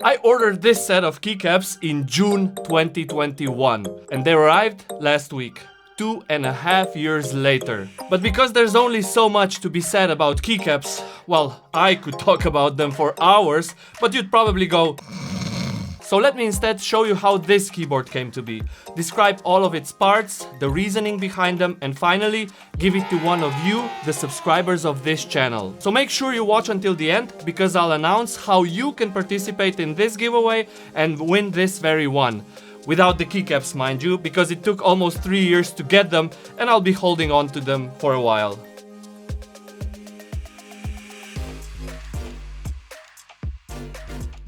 I ordered this set of keycaps in June 2021 and they arrived last week, 2.5 years later. But because there's only so much to be said about keycaps, well, I could talk about them for hours, but you'd probably go... So let me instead show you how this keyboard came to be, describe all of its parts, the reasoning behind them, and finally, give it to one of you, the subscribers of this channel. So make sure you watch until the end, because I'll announce how you can participate in this giveaway and win this very one. Without the keycaps, mind you, because it took almost 3 years to get them, and I'll be holding on to them for a while.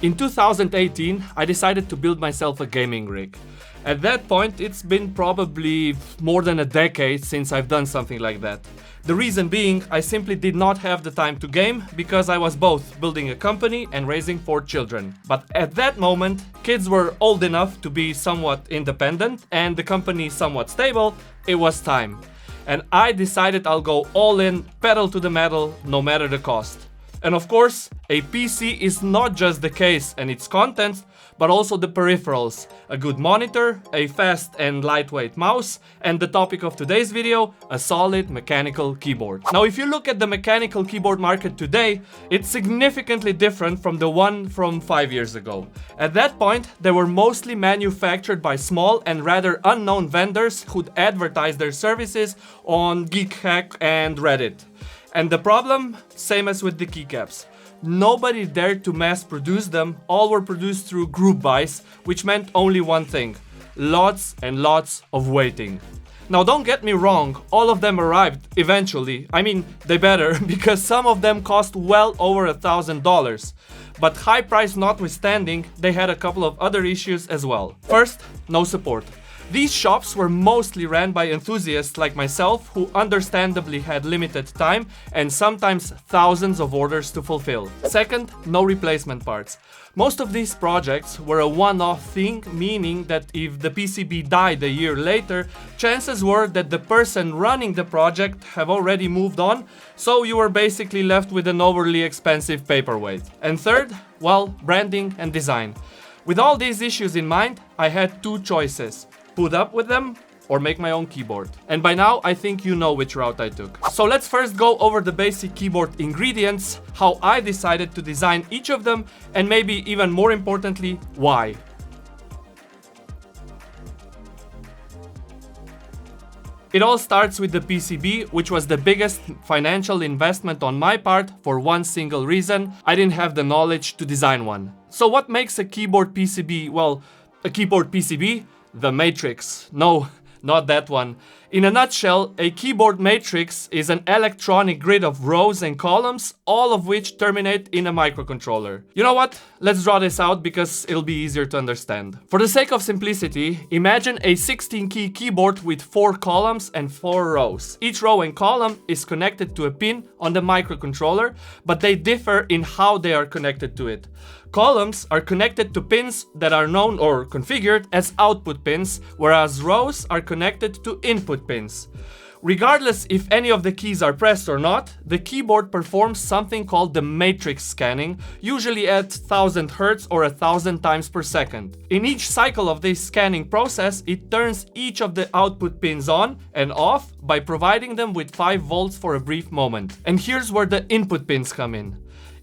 In 2018, I decided to build myself a gaming rig. At that point, it's been probably more than a decade since I've done something like that. The reason being, I simply did not have the time to game because I was both building a company and raising 4 children. But at that moment, kids were old enough to be somewhat independent and the company somewhat stable. It was time. And I decided I'll go all in, pedal to the metal, no matter the cost. And of course, a PC is not just the case and its contents, but also the peripherals. A good monitor, a fast and lightweight mouse, and the topic of today's video, a solid mechanical keyboard. Now, if you look at the mechanical keyboard market today, it's significantly different from the one from 5 years ago. At that point, they were mostly manufactured by small and rather unknown vendors who'd advertise their services on GeekHack and Reddit. And the problem? Same as with the keycaps. Nobody dared to mass produce them, all were produced through group buys, which meant only one thing: lots and lots of waiting. Now don't get me wrong, all of them arrived eventually. I mean, they better, because some of them cost well over $1,000. But high price notwithstanding, they had a couple of other issues as well. First, no support. These shops were mostly ran by enthusiasts like myself who understandably had limited time and sometimes thousands of orders to fulfill. Second, no replacement parts. Most of these projects were a one-off thing, meaning that if the PCB died a year later, chances were that the person running the project have already moved on, so you were basically left with an overly expensive paperweight. And third, well, branding and design. With all these issues in mind, I had 2 choices: put up with them or make my own keyboard. And by now, I think you know which route I took. So let's first go over the basic keyboard ingredients, how I decided to design each of them, and maybe even more importantly, why. It all starts with the PCB, which was the biggest financial investment on my part for one single reason: I didn't have the knowledge to design one. So what makes a keyboard PCB, well, a keyboard PCB? The matrix. No, not that one. In a nutshell, a keyboard matrix is an electronic grid of rows and columns, all of which terminate in a microcontroller. You know what? Let's draw this out because it'll be easier to understand. For the sake of simplicity, imagine a 16-key keyboard with 4 columns and 4 rows. Each row and column is connected to a pin on the microcontroller, but they differ in how they are connected to it. Columns are connected to pins that are known or configured as output pins, whereas rows are connected to input pins. Regardless if any of the keys are pressed or not, the keyboard performs something called the matrix scanning, usually at 1000 Hz or 1000 times per second. In each cycle of this scanning process, it turns each of the output pins on and off by providing them with 5 volts for a brief moment. And here's where the input pins come in.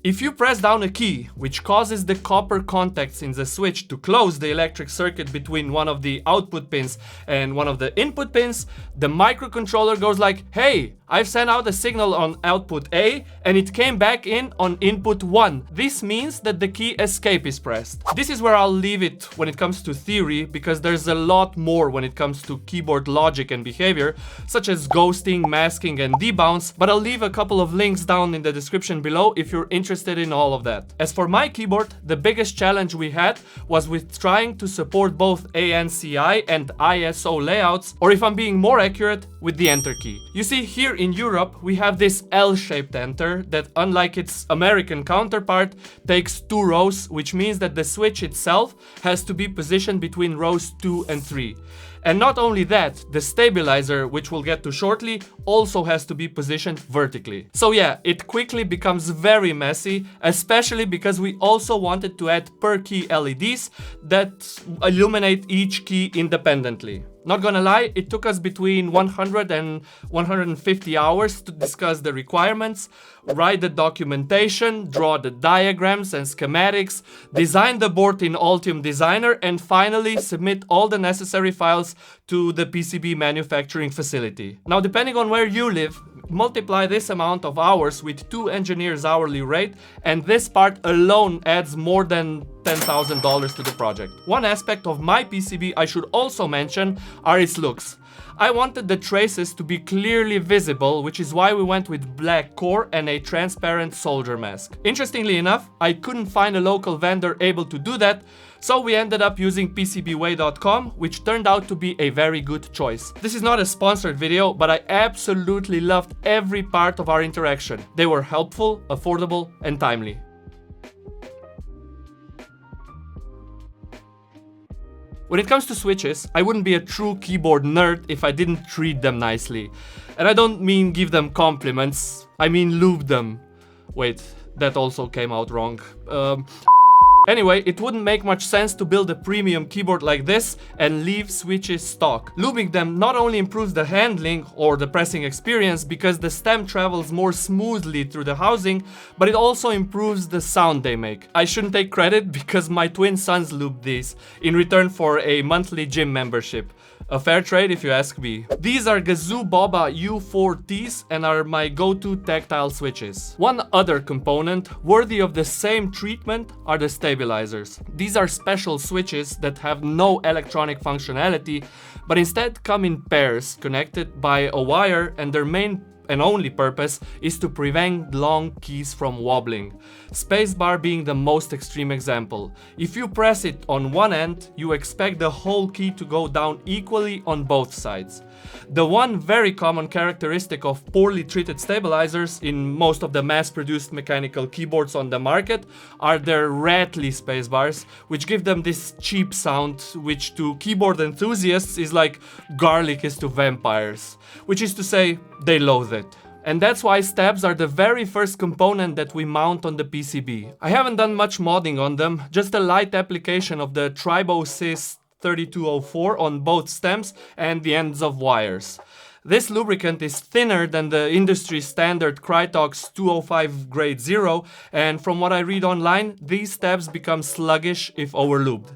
If you press down a key, which causes the copper contacts in the switch to close the electric circuit between one of the output pins and one of the input pins, the microcontroller goes like, hey, I've sent out a signal on output A and it came back in on input 1. This means that the key escape is pressed. This is where I'll leave it when it comes to theory, because there's a lot more when it comes to keyboard logic and behavior, such as ghosting, masking, and debounce, but I'll leave a couple of links down in the description below if you're interested in all of that. As for my keyboard, the biggest challenge we had was with trying to support both ANCI and ISO layouts, or if I'm being more accurate, with the enter key. You see, here in Europe, we have this L-shaped enter that, unlike its American counterpart, takes 2 rows, which means that the switch itself has to be positioned between rows 2 and 3. And not only that, the stabilizer, which we'll get to shortly, also has to be positioned vertically. So yeah, it quickly becomes very messy, especially because we also wanted to add per key LEDs that illuminate each key independently. Not gonna lie, it took us between 100 and 150 hours to discuss the requirements, write the documentation, draw the diagrams and schematics, design the board in Altium Designer, and finally submit all the necessary files to the PCB manufacturing facility. Now, depending on where you live, multiply this amount of hours with 2 engineers' hourly rate, and this part alone adds more than $10,000 to the project. One aspect of my PCB I should also mention are its looks. I wanted the traces to be clearly visible, which is why we went with black core and a transparent solder mask. Interestingly enough, I couldn't find a local vendor able to do that, so we ended up using PCBWay.com, which turned out to be a very good choice. This is not a sponsored video, but I absolutely loved every part of our interaction. They were helpful, affordable, and timely. When it comes to switches, I wouldn't be a true keyboard nerd if I didn't treat them nicely. And I don't mean give them compliments, I mean lube them. Wait, that also came out wrong. Anyway, it wouldn't make much sense to build a premium keyboard like this and leave switches stock. Lubing them not only improves the handling or the pressing experience because the stem travels more smoothly through the housing, but it also improves the sound they make. I shouldn't take credit because my twin sons lubed these in return for a monthly gym membership. A fair trade if you ask me. These are Gazoo Boba U4Ts and are my go-to tactile switches. One other component worthy of the same treatment are the stabilizers. These are special switches that have no electronic functionality, but instead come in pairs connected by a wire, and their main and only purpose is to prevent long keys from wobbling. Spacebar being the most extreme example. If you press it on one end, you expect the whole key to go down equally on both sides. The one very common characteristic of poorly treated stabilizers in most of the mass-produced mechanical keyboards on the market are their rattly spacebars, which give them this cheap sound, which to keyboard enthusiasts is like garlic is to vampires. Which is to say, they loathe it. And that's why stabs are the very first component that we mount on the PCB. I haven't done much modding on them, just a light application of the TriboSys 3204 on both stems and the ends of wires. This lubricant is thinner than the industry standard Krytox 205 grade 0, and from what I read online, these stabs become sluggish if overlubed.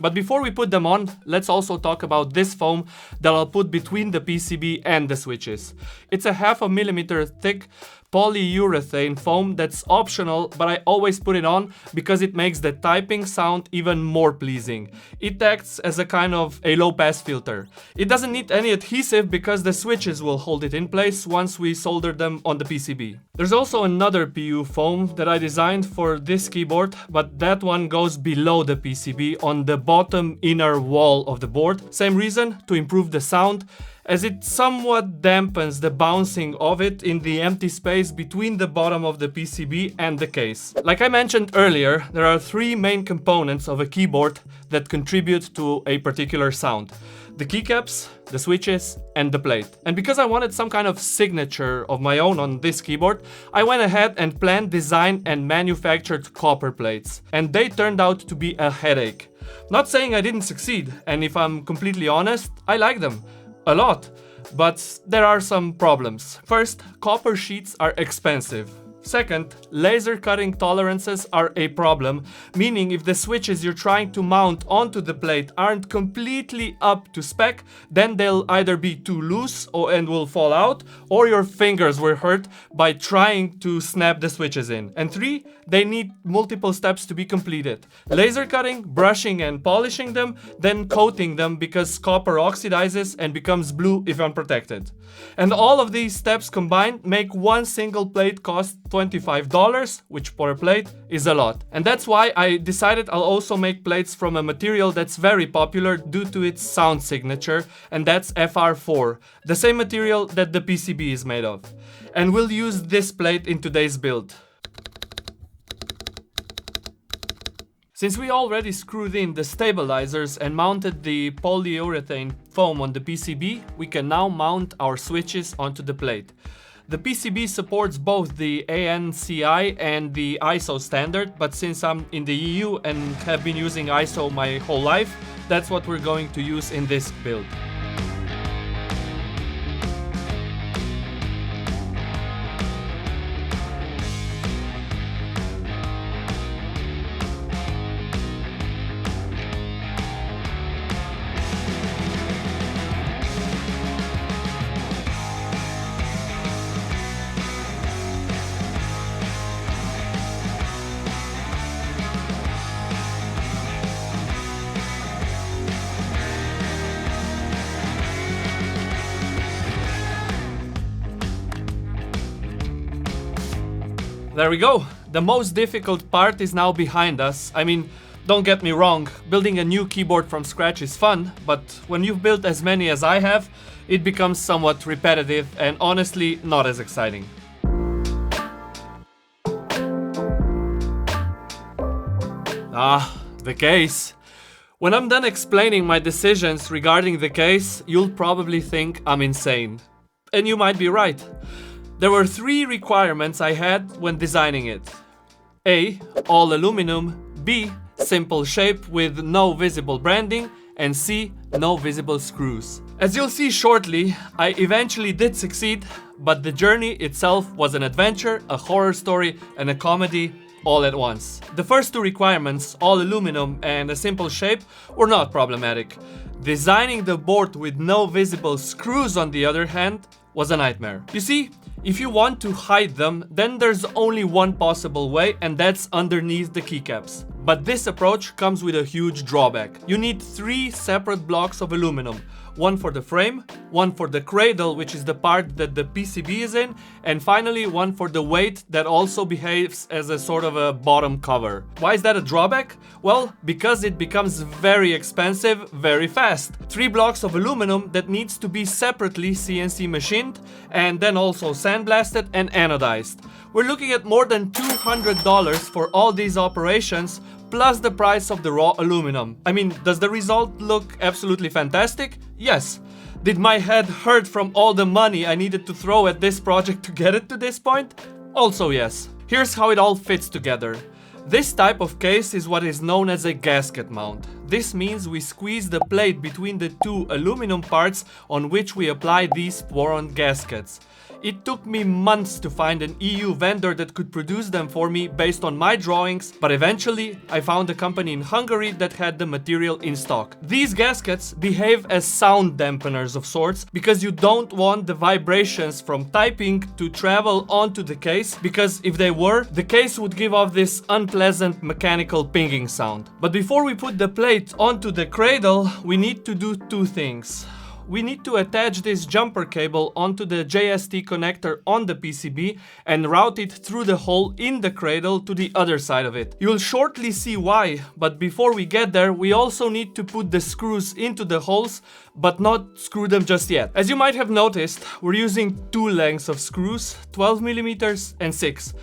But before we put them on, let's also talk about this foam that I'll put between the PCB and the switches. It's a 0.5 millimeter thick polyurethane foam that's optional, but I always put it on because it makes the typing sound even more pleasing. It acts as a kind of a low-pass filter. It doesn't need any adhesive because the switches will hold it in place once we solder them on the PCB. There's also another PU foam that I designed for this keyboard, but that one goes below the PCB on the bottom inner wall of the board. Same reason, to improve the sound, as it somewhat dampens the bouncing of it in the empty space between the bottom of the PCB and the case. Like I mentioned earlier, there are 3 main components of a keyboard that contribute to a particular sound: the keycaps, the switches, and the plate. And because I wanted some kind of signature of my own on this keyboard, I went ahead and planned, designed, and manufactured copper plates. And they turned out to be a headache. Not saying I didn't succeed, and if I'm completely honest, I like them a lot, but there are some problems. First, copper sheets are expensive. Second, laser cutting tolerances are a problem, meaning if the switches you're trying to mount onto the plate aren't completely up to spec, then they'll either be too loose and will fall out, or your fingers will hurt by trying to snap the switches in. And 3, they need multiple steps to be completed: laser cutting, brushing and polishing them, then coating them because copper oxidizes and becomes blue if unprotected. And all of these steps combined make one single plate cost $25, which per plate is a lot. And that's why I decided I'll also make plates from a material that's very popular due to its sound signature, and that's FR4, the same material that the PCB is made of. And we'll use this plate in today's build. Since we already screwed in the stabilizers and mounted the polyurethane foam on the PCB, we can now mount our switches onto the plate. The PCB supports both the ANCI and the ISO standard, but since I'm in the EU and have been using ISO my whole life, that's what we're going to use in this build. There we go. The most difficult part is now behind us. I mean, don't get me wrong, building a new keyboard from scratch is fun, but when you've built as many as I have, it becomes somewhat repetitive and honestly not as exciting. The case. When I'm done explaining my decisions regarding the case, you'll probably think I'm insane. And you might be right. There were 3 requirements I had when designing it. A. All aluminum. B. Simple shape with no visible branding. And C. No visible screws. As you'll see shortly, I eventually did succeed, but the journey itself was an adventure, a horror story, and a comedy all at once. The first 2 requirements, all aluminum and a simple shape, were not problematic. Designing the board with no visible screws, on the other hand, was a nightmare. You see, if you want to hide them, then there's only one possible way, and that's underneath the keycaps. But this approach comes with a huge drawback. You need 3 separate blocks of aluminum. One for the frame, one for the cradle, which is the part that the PCB is in, and finally one for the weight that also behaves as a sort of a bottom cover. Why is that a drawback? Well, because it becomes very expensive very fast. 3 blocks of aluminum that needs to be separately CNC machined and then also sandblasted and anodized. We're looking at more than $200 for all these operations, plus the price of the raw aluminum. I mean, does the result look absolutely fantastic? Yes. Did my head hurt from all the money I needed to throw at this project to get it to this point? Also yes. Here's how it all fits together. This type of case is what is known as a gasket mount. This means we squeeze the plate between the 2 aluminum parts on which we apply these Tworon gaskets. It took me months to find an EU vendor that could produce them for me based on my drawings, but eventually I found a company in Hungary that had the material in stock. These gaskets behave as sound dampeners of sorts because you don't want the vibrations from typing to travel onto the case, because if they were, the case would give off this unpleasant mechanical pinging sound. But before we put the plate onto the cradle, we need to do 2 things. We need to attach this jumper cable onto the JST connector on the PCB and route it through the hole in the cradle to the other side of it. You'll shortly see why, but before we get there, we also need to put the screws into the holes, but not screw them just yet. As you might have noticed, we're using 2 lengths of screws, 12mm and 6.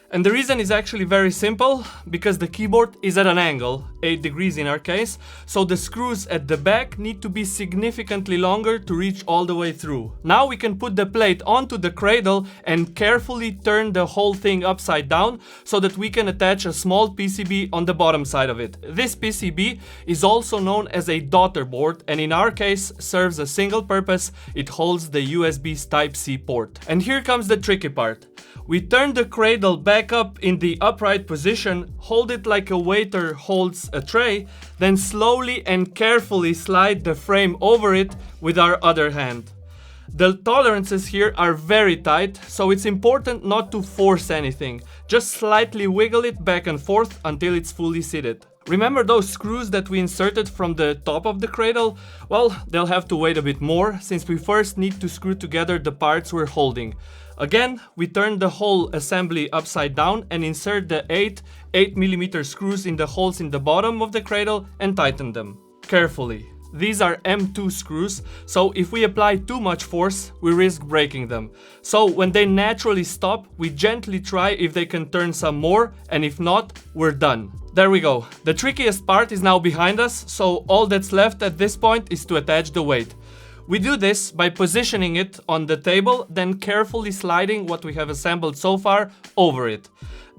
And the reason is actually very simple, because the keyboard is at an angle, 8 degrees in our case, so the screws at the back need to be significantly longer to reach all the way through. Now we can put the plate onto the cradle and carefully turn the whole thing upside down so that we can attach a small PCB on the bottom side of it. This PCB is also known as a daughter board, and in our case serves a single purpose: it holds the USB Type-C port. And here comes the tricky part. We turn the cradle back up in the upright position, hold it like a waiter holds a tray, then slowly and carefully slide the frame over it with our other hand. The tolerances here are very tight, so it's important not to force anything. Just slightly wiggle it back and forth until it's fully seated. Remember those screws that we inserted from the top of the cradle? Well, they'll have to wait a bit more, since we first need to screw together the parts we're holding. Again, we turn the whole assembly upside down and insert the 8mm screws in the holes in the bottom of the cradle and tighten them carefully. These are M2 screws, so if we apply too much force, we risk breaking them. So when they naturally stop, we gently try if they can turn some more, and if not, we're done. There we go. The trickiest part is now behind us, so all that's left at this point is to attach the weight. We do this by positioning it on the table, then carefully sliding what we have assembled so far over it.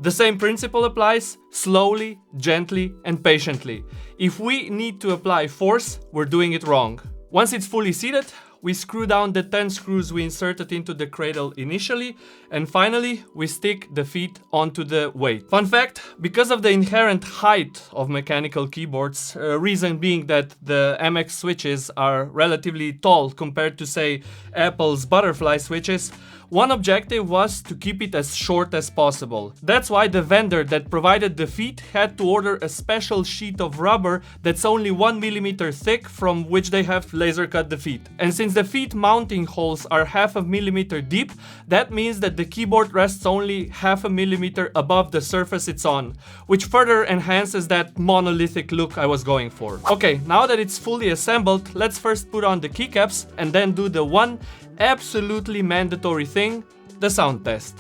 The same principle applies, slowly, gently, and patiently. If we need to apply force, we're doing it wrong. Once it's fully seated, we screw down the 10 screws we inserted into the cradle initially, and finally we stick the feet onto the weight. Fun fact, because of the inherent height of mechanical keyboards, reason being that the MX switches are relatively tall compared to, say, Apple's butterfly switches, one objective was to keep it as short as possible. That's why the vendor that provided the feet had to order a special sheet of rubber that's only 1mm thick, from which they have laser cut the feet. And since the feet mounting holes are 0.5 millimeter deep, that means that the keyboard rests only 0.5 millimeter above the surface it's on, which further enhances that monolithic look I was going for. Okay, now that it's fully assembled, let's first put on the keycaps and then do the one absolutely mandatory thing, the sound test.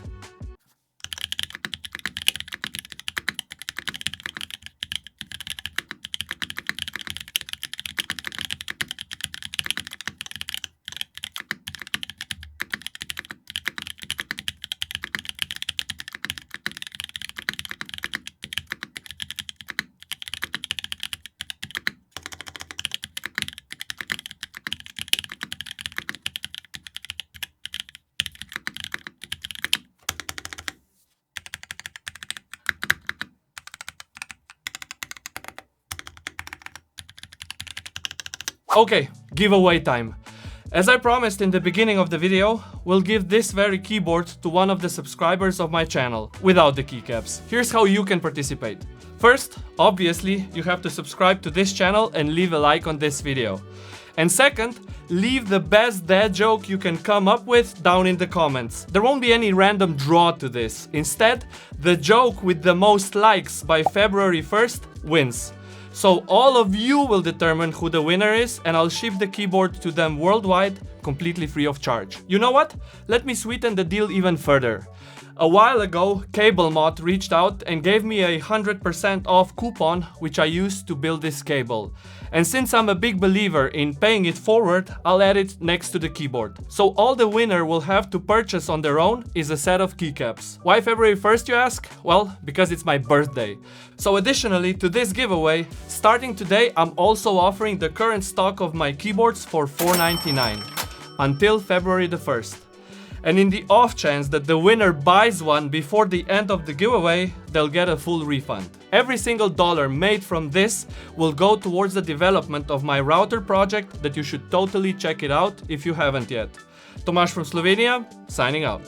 Okay, giveaway time. As I promised in the beginning of the video, we'll give this very keyboard to one of the subscribers of my channel, without the keycaps. Here's how you can participate. First, obviously, you have to subscribe to this channel and leave a like on this video. And second, leave the best dad joke you can come up with down in the comments. There won't be any random draw to this. Instead, the joke with the most likes by February 1st wins. So all of you will determine who the winner is, and I'll ship the keyboard to them worldwide, completely free of charge. You know what? Let me sweeten the deal even further. A while ago, CableMod reached out and gave me a 100% off coupon, which I used to build this cable. And since I'm a big believer in paying it forward, I'll add it next to the keyboard. So all the winner will have to purchase on their own is a set of keycaps. Why February 1st, you ask? Well, because it's my birthday. So additionally to this giveaway, starting today, I'm also offering the current stock of my keyboards for $4.99 until February the 1st. And in the off chance that the winner buys one before the end of the giveaway, they'll get a full refund. Every single dollar made from this will go towards the development of my router project that you should totally check it out if you haven't yet. Tomasz from Slovenia, signing out.